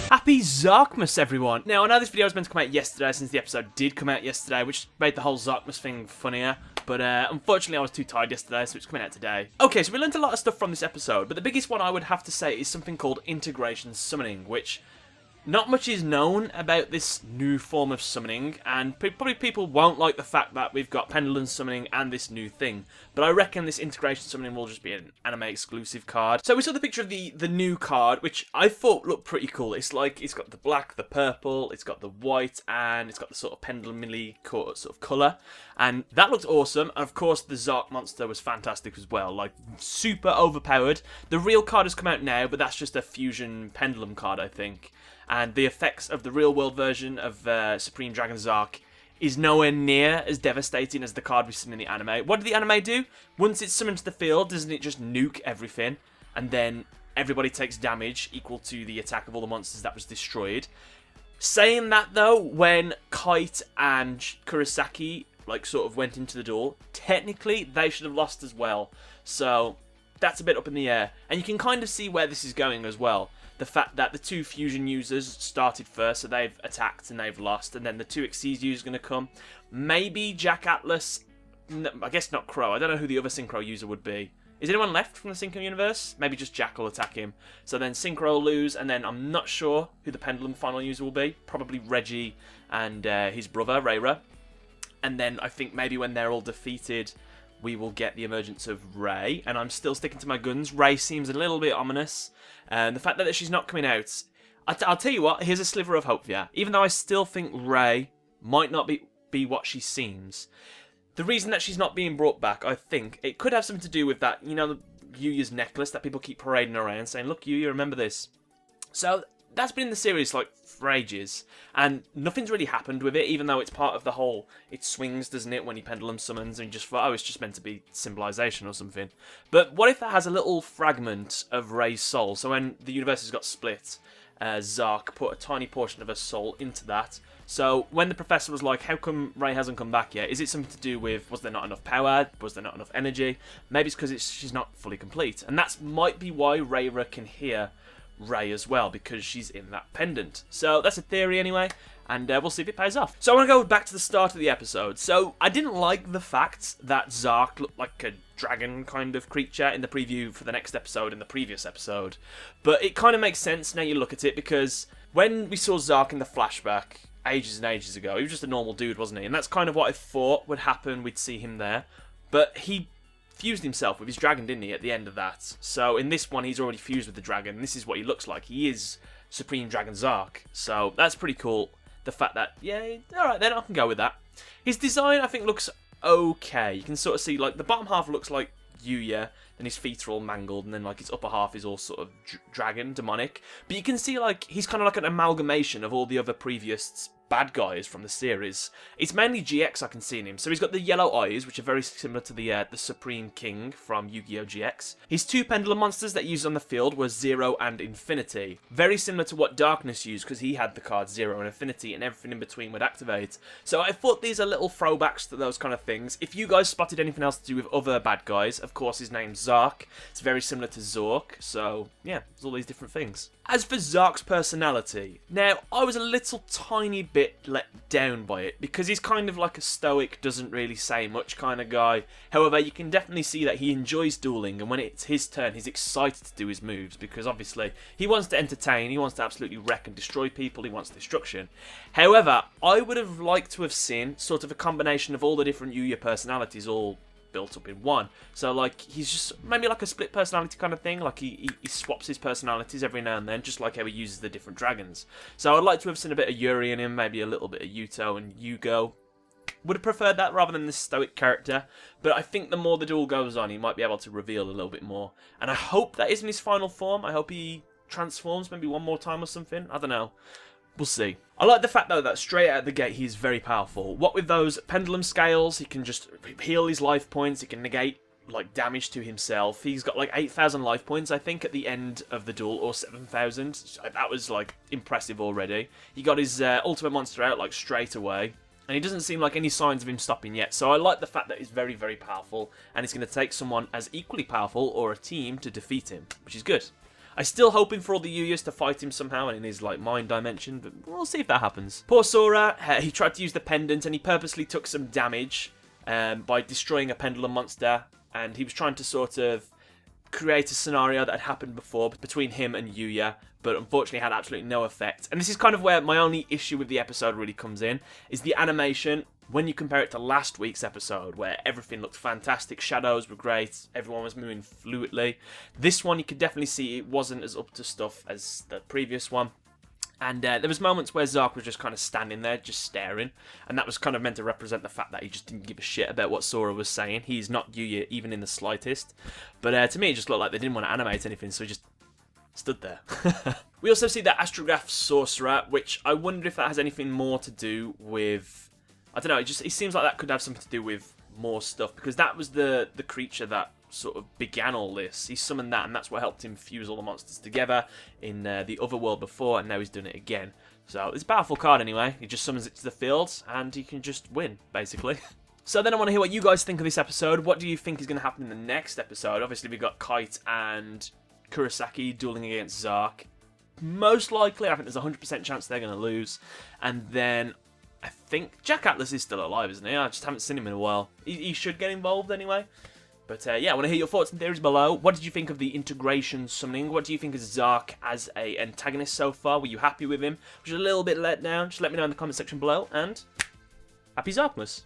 Happy ZARCMAS, everyone! Now, I know this video was meant to come out yesterday, since the episode did come out yesterday, which made the whole ZARCMAS thing funnier, but unfortunately I was too tired yesterday, so it's coming out today. Okay, so we learned a lot of stuff from this episode, but the biggest one I would have to say is something called integration summoning, which not much is known about this new form of summoning, and probably people won't like the fact that we've got pendulum summoning and this new thing, but I reckon this integration summoning will just be an anime exclusive card. So we saw the picture of the new card, which I thought looked pretty cool. It's like, it's got the black, the purple, it's got the white, and it's got the sort of pendulum-y sort of colour, and that looked awesome. And of course the Zarc monster was fantastic as well, like super overpowered. The real card has come out now, but that's just a fusion pendulum card, I think. And the effects of the real-world version of Supreme Dragon Zarc is nowhere near as devastating as the card we've seen in the anime. What did the anime do? Once it's summoned to the field, doesn't it just nuke everything? And then everybody takes damage equal to the attack of all the monsters that was destroyed. Saying that, though, when Kite and Kurosaki sort of went into the duel, technically they should have lost as well. So that's a bit up in the air. And you can kind of see where this is going as well. The fact that the two fusion users started first, so they've attacked and they've lost, and then the two Xyz users are going to come. Maybe Jack Atlas, I guess not Crow, I don't know who the other Synchro user would be. Is anyone left from the Synchro universe? Maybe just Jack will attack him. So then Synchro will lose, and then I'm not sure who the Pendulum final user will be. Probably Reggie and his brother, Reira. And then I think maybe when they're all defeated, we will get the emergence of Ray, and I'm still sticking to my guns. Ray seems a little bit ominous, and the fact that she's not coming out, I'll tell you what, here's a sliver of hope for you. Even though I still think Ray might not be what she seems, the reason that she's not being brought back, I think, it could have something to do with that, you know, Yuya's necklace that people keep parading around, saying, look, Yuya, remember this. So that's been in the series, for ages, and nothing's really happened with it, even though it's part of the whole, it swings, doesn't it, when he pendulum summons, and you just thought, oh, it's just meant to be symbolization or something. But what if that has a little fragment of Ray's soul? So when the universes got split, Zarc put a tiny portion of her soul into that. So when the professor was like, how come Ray hasn't come back yet? Is it something to do with, was there not enough power? Was there not enough energy? Maybe it's because she's not fully complete. And that might be why Reira can hear Ray as well, because she's in that pendant. So that's a theory anyway, and we'll see if it pays off. So I want to go back to the start of the episode. So I didn't like the fact that Zarc looked like a dragon kind of creature in the preview for the next episode in the previous episode, but it kind of makes sense now you look at it, because when we saw Zarc in the flashback ages and ages ago, he was just a normal dude, wasn't he? And that's kind of what I thought would happen, we'd see him there, but he fused himself with his dragon, didn't he, at the end of that? So in this one, he's already fused with the dragon. This is what he looks like. He is Supreme Dragon Zarc. So that's pretty cool. The fact that, yeah, alright then, I can go with that. His design, I think, looks okay. You can sort of see, the bottom half looks like Yuya, then his feet are all mangled, and then, his upper half is all sort of dragon, demonic. But you can see, he's kind of like an amalgamation of all the other previous bad guys from the series. It's mainly GX I can see in him. So he's got the yellow eyes, which are very similar to the Supreme King from Yu-Gi-Oh! GX. His two pendulum monsters that he used on the field were Zero and Infinity. Very similar to what Darkness used, because he had the cards Zero and Infinity, and everything in between would activate. So I thought these are little throwbacks to those kind of things. If you guys spotted anything else to do with other bad guys, of course his name's Zarc. It's very similar to Zorc, so yeah, there's all these different things. As for Zarc's personality, now, I was a little tiny bit let down by it, because he's kind of like a stoic, doesn't really say much kind of guy. However, you can definitely see that he enjoys dueling, and when it's his turn, he's excited to do his moves, because obviously, he wants to entertain, he wants to absolutely wreck and destroy people, he wants destruction. However, I would have liked to have seen sort of a combination of all the different Yuya personalities all built up in one. So he's just maybe like a split personality kind of thing, he swaps his personalities every now and then, just like how he uses the different dragons. So I'd like to have seen a bit of Yuri in him, maybe a little bit of Yuto and Yugioh. Would have preferred that rather than this stoic character, but I think the more the duel goes on, he might be able to reveal a little bit more. And I hope that isn't his final form. I hope he transforms maybe one more time or something. I don't know. We'll see. I like the fact, though, that straight out of the gate, he's very powerful. What with those pendulum scales, he can just heal his life points, he can negate, damage to himself. He's got, 8,000 life points, I think, at the end of the duel, or 7,000. That was, impressive already. He got his ultimate monster out, straight away. And he doesn't seem like any signs of him stopping yet. So I like the fact that he's very, very powerful. And it's going to take someone as equally powerful or a team to defeat him, which is good. I'm still hoping for all the Yuyas to fight him somehow in his like mind dimension, but we'll see if that happens. Poor Sora, he tried to use the pendant and he purposely took some damage by destroying a pendulum monster, and he was trying to sort of create a scenario that had happened before between him and Yuya, but unfortunately had absolutely no effect. And this is kind of where my only issue with the episode really comes in, is the animation. When you compare it to last week's episode, where everything looked fantastic, shadows were great, everyone was moving fluidly, this one you could definitely see it wasn't as up to stuff as the previous one. And there was moments where Zarc was just kind of standing there, just staring, and that was kind of meant to represent the fact that he just didn't give a shit about what Sora was saying. He's not Yuya even in the slightest. But to me, it just looked like they didn't want to animate anything, so he just stood there. We also see the Astrograph Sorcerer, which I wonder if that has anything more to do with... I don't know, it seems like that could have something to do with more stuff, because that was the creature that sort of began all this. He summoned that, and that's what helped him fuse all the monsters together in the other world before, and now he's doing it again. So it's a powerful card anyway. He just summons it to the field, and he can just win, basically. So then I want to hear what you guys think of this episode. What do you think is going to happen in the next episode? Obviously, we've got Kite and Kurosaki dueling against Zarc. Most likely, I think there's a 100% chance they're going to lose. And then I think Jack Atlas is still alive, isn't he? I just haven't seen him in a while. He should get involved anyway. But yeah, I want to hear your thoughts and theories below. What did you think of the integration summoning? What do you think of Zarc as an antagonist so far? Were you happy with him? Was you a little bit let down? Just let me know in the comment section below. And happy ZARCMAS!